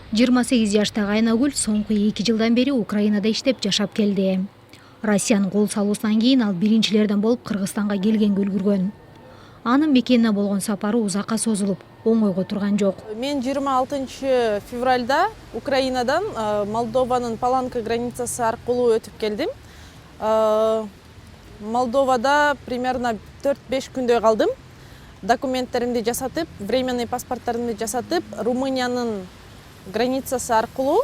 28 жаштагы Айнагүл соңку 2 жылдан бери Украинада иштеп жашап келди. Россиянын кол салуусунан кийин ал биринчилерден болуп Кыргызстанга келгенге үлгүргөн. Анын мекенине болгон сапары узакка созулуп, оңойго турган жок. Мен 26 февральда Украинадан Молдованын Паланка границасы аркылуу өтүп келдим. Молдовада примерно 4-5 күндөй калдым. Документтеримди жасатып, временный паспорттарымды жасатып, Румыниянын границасы аркылуу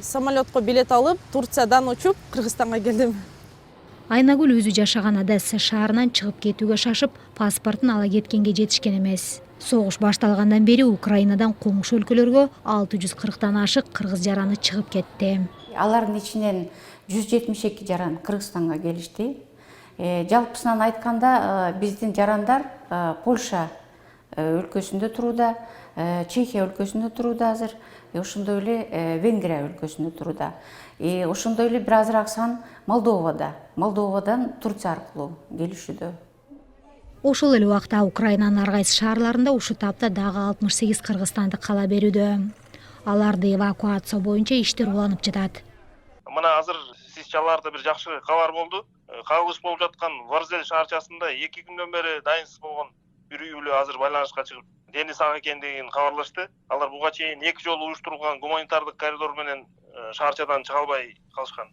самолетко билет алып, Турциядан учуп, Кыргызстанга келдим. Айнагүл өзү жашаган Одесса шаарынан чыгып кетүүгө шашып, паспортун ала кеткенге жетишкен эмес. Согуш башталгандан бери Украинадан коңшу өлкөлөргө 640тан ашык кыргыз жараны чыгып кетти. Алардын ичинен 172 жаран Кыргызстанга келишти. Жалпысынан айтканда биздин жарандар Польша өлкөсүндө турууда, Чехия өлкөсүндө турууда азыр, ошондой эле Венгрия өлкөсүндө турууда. Ошондой эле бир азыраак сан Молдовадан Турция аркылуу келишүүдө. Ошол эле убакта Украинанын ар кайсы шаарларында ушул тапта дагы 68 кыргызстандык кала берүүдө. Аларды эвакуация боюнча иштер уланып жатат. Мына азыр сиз чалаарда бир жакшы кабар болду. Кагылыш болуп жаткан Варзель шаарчасында 2 күндөн бери дайынсыз болгон бир үй бүлө азыр байланышка чыгып, дени сак экендигин кабарлашты. Алар буга чейин 2 жолу уюштурулган гуманитардык коридор менен шаарчадан чыга албай калышкан.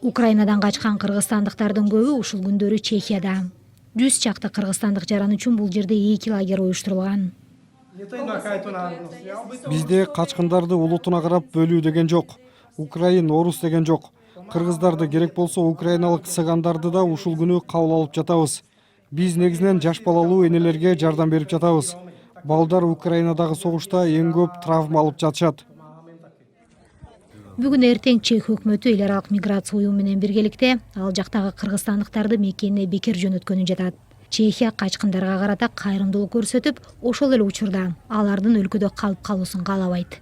Украинадан качкан кыргызстандыктардын көбү ушул күндөрү Чехияда. 100 чакты кыргызстандык жаран үчүн бул жерде 2 лагерь уюштурулган. Бизде качкындарды улутуна карап бөлүү деген жок. Украин, орус деген жок. Кыргыздарды керек болсо украиналык цыгандарды да ушул күнү кабыл алып жатабыз. Биз негизинен жаш балалуу энелерге жардам берип жатабыз. Балдар Украинадагы согушта эң көп травма алып жатышат. Бүгүн эртең Чех өкмөтү эл аралык миграция уюму менен биргеликте ал жактагы кыргызстандыктарды мекенине бекер жөнөткөнүн жатат. Чехия качкындарга карата кайрымдуулук көрсөтүп, ошол эле учурда алардын өлкөдө калып калуусун каалабайт.